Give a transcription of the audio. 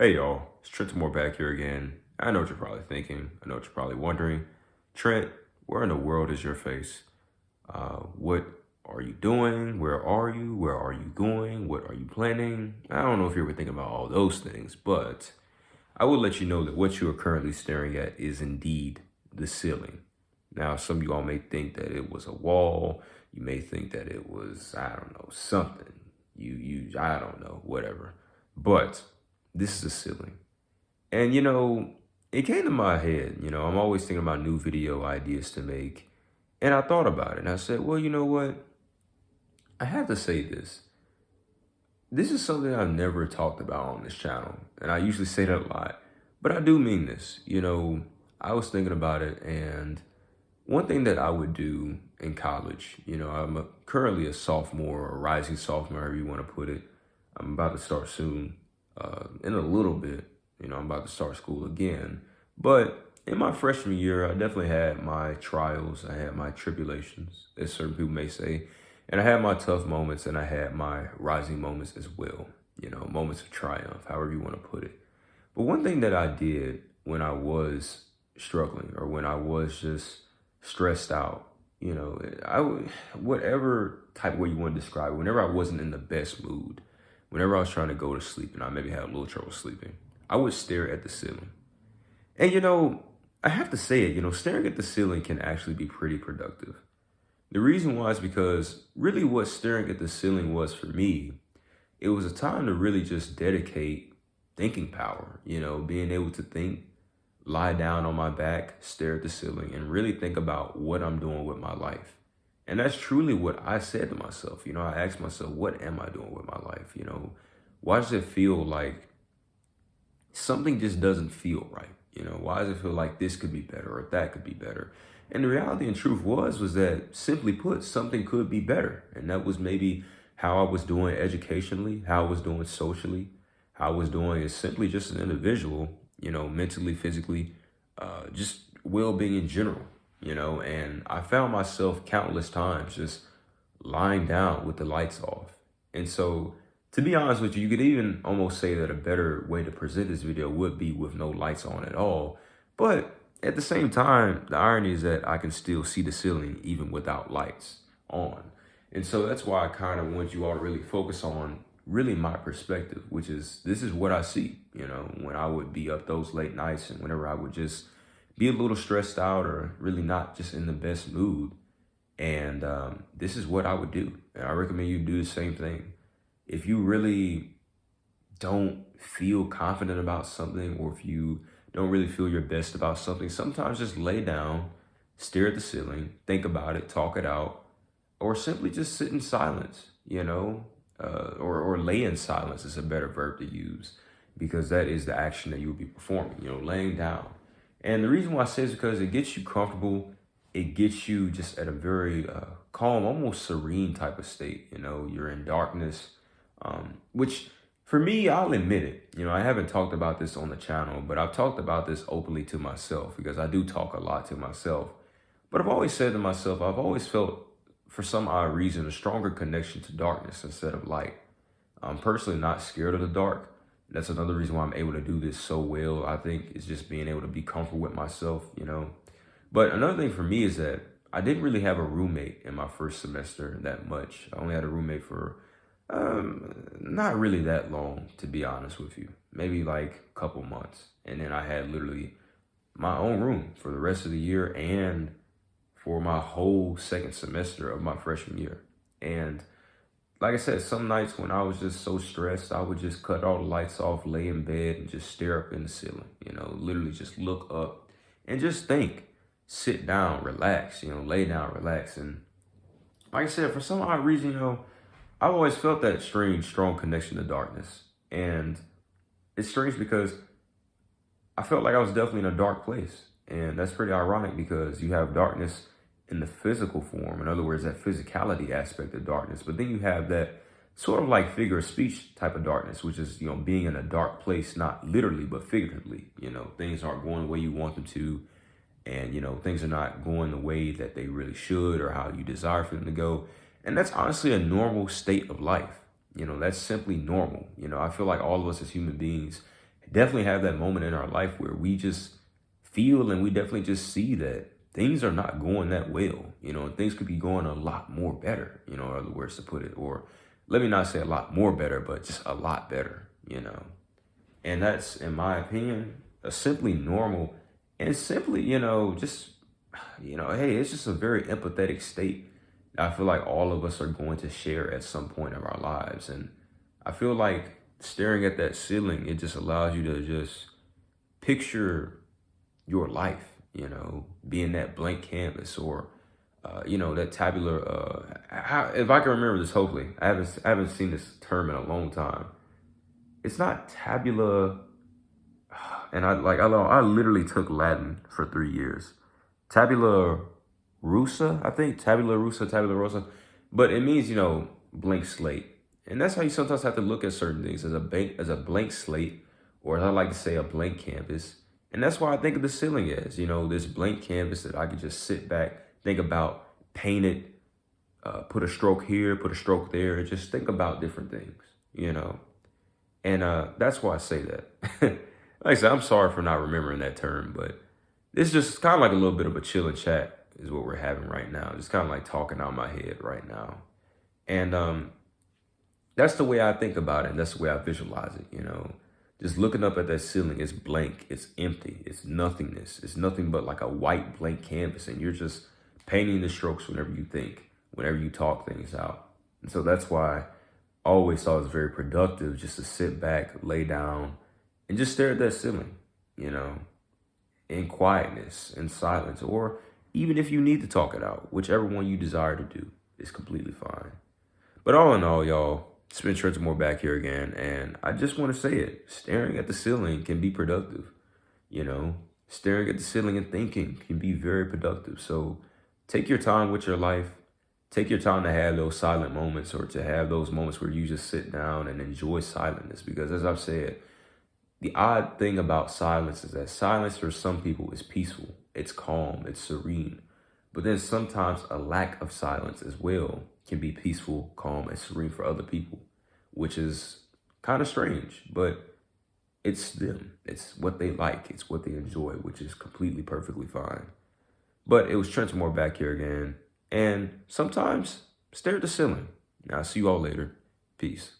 Hey y'all, it's Trenton Moore back here again. I know what you're probably thinking. I know what you're probably wondering. Trent, where in the world is your face? What are you doing? Where are you? Where are you going? What are you planning? I don't know if you're ever thinking about all those things, but I will let you know that what you are currently staring at is indeed the ceiling. Now, some of you all may think that it was a wall. You may think that it was, I don't know, something. I don't know, whatever. But this is the ceiling. And it came to my head, I'm always thinking about new video ideas to make. And I thought about it and I said, well, you know what? I have to say this. This is something I've never talked about on this channel. And I usually say that a lot, but I do mean this. I was thinking about it, and one thing that I would do in college, I'm currently a sophomore or rising sophomore, however you want to put it. I'm about to start soon, in a little bit. I'm about to start school again. But in my freshman year, I definitely had my trials. I had my tribulations, as certain people may say. And I had my tough moments, and I had my rising moments as well. Moments of triumph, however you want to put it. But one thing that I did when I was struggling, or when I was just stressed out, whatever type of way you want to describe it, whenever I wasn't in the best mood, whenever I was trying to go to sleep and I maybe had a little trouble sleeping, I would stare at the ceiling. And I have to say it, staring at the ceiling can actually be pretty productive. The reason why is because really what staring at the ceiling was for me, it was a time to really just dedicate thinking power, being able to think, lie down on my back, stare at the ceiling, and really think about what I'm doing with my life. And that's truly what I said to myself. I asked myself, what am I doing with my life? Why does it feel like something just doesn't feel right? Why does it feel like this could be better or that could be better? And the reality and truth was that, simply put, something could be better. And that was maybe how I was doing educationally, how I was doing socially, how I was doing as simply just an individual, mentally, physically, just well-being in general, and I found myself countless times just lying down with the lights off. And so, to be honest with you, you could even almost say that a better way to present this video would be with no lights on at all. But at the same time, the irony is that I can still see the ceiling even without lights on. And so that's why I kind of want you all to really focus on really my perspective, which is, this is what I see, when I would be up those late nights and whenever I would just be a little stressed out or really not just in the best mood. And this is what I would do. And I recommend you do the same thing. If you really don't feel confident about something, or if you don't really feel your best about something, sometimes just lay down, stare at the ceiling, think about it, talk it out, or simply just sit in silence, or lay in silence is a better verb to use, because that is the action that you will be performing, laying down. And the reason why I say is because it gets you comfortable. It gets you just at a very calm, almost serene type of state. You're in darkness, which for me, I'll admit it. I haven't talked about this on the channel, but I've talked about this openly to myself, because I do talk a lot to myself. But I've always said to myself, I've always felt, for some odd reason, a stronger connection to darkness instead of light. I'm personally not scared of the dark. That's another reason why I'm able to do this so well. I think it's just being able to be comfortable with myself, But another thing for me is that I didn't really have a roommate in my first semester that much. I only had a roommate for not really that long, to be honest with you. Maybe like a couple months. And then I had literally my own room for the rest of the year and for my whole second semester of my freshman year. And like I said, some nights when I was just so stressed, I would just cut all the lights off, lay in bed, and just stare up in the ceiling, literally just look up and just think, sit down, relax, lay down, relax. And like I said, for some odd reason, I've always felt that strange, strong connection to darkness. And it's strange because I felt like I was definitely in a dark place. And that's pretty ironic, because you have darkness in the physical form. In other words, that physicality aspect of darkness. But then you have that sort of like figure of speech type of darkness, which is, being in a dark place, not literally, but figuratively. Things aren't going the way you want them to. And, things are not going the way that they really should, or how you desire for them to go. And that's honestly a normal state of life. That's simply normal. I feel like all of us as human beings definitely have that moment in our life where we just feel and we definitely just see that things are not going that well, and things could be going a lot more better, in other words to put it, or let me not say a lot more better, but just a lot better. And that's, in my opinion, a simply normal and simply, just, hey, it's just a very empathetic state I feel like all of us are going to share at some point of our lives. And I feel like staring at that ceiling, it just allows you to just picture your life, being that blank canvas or, that tabular, if I can remember this, hopefully, I haven't seen this term in a long time. It's not tabula, and I literally took Latin for 3 years. Tabula rusa, I think, tabula rusa, tabula rosa, but it means, blank slate. And that's how you sometimes have to look at certain things as a blank slate, or as I like to say, a blank canvas. And that's why I think of the ceiling as, this blank canvas that I could just sit back, think about, paint it, put a stroke here, put a stroke there, and just think about different things. And that's why I say that. Like I said, I'm sorry for not remembering that term, but it's just kind of like a little bit of a chill and chat is what we're having right now. Just kind of like talking out my head right now. And that's the way I think about it. And that's the way I visualize it. Just looking up at that ceiling, it's blank, it's empty, it's nothingness. It's nothing but like a white blank canvas. And you're just painting the strokes whenever you think, whenever you talk things out. And so that's why I always thought it was very productive just to sit back, lay down, and just stare at that ceiling, in quietness, in silence, or even if you need to talk it out, whichever one you desire to do is completely fine. But all in all, y'all, it's been Trenton Moore back here again, and I just want to say it. Staring at the ceiling can be productive, Staring at the ceiling and thinking can be very productive. So take your time with your life. Take your time to have those silent moments, or to have those moments where you just sit down and enjoy silentness. Because as I've said, the odd thing about silence is that silence for some people is peaceful, it's calm, it's serene. But then sometimes a lack of silence as well can be peaceful, calm, and serene for other people, which is kind of strange, but it's them. It's what they like. It's what they enjoy, which is completely perfectly fine. But it was Trenton Moore back here again. And sometimes stare at the ceiling. Now, I'll see you all later. Peace.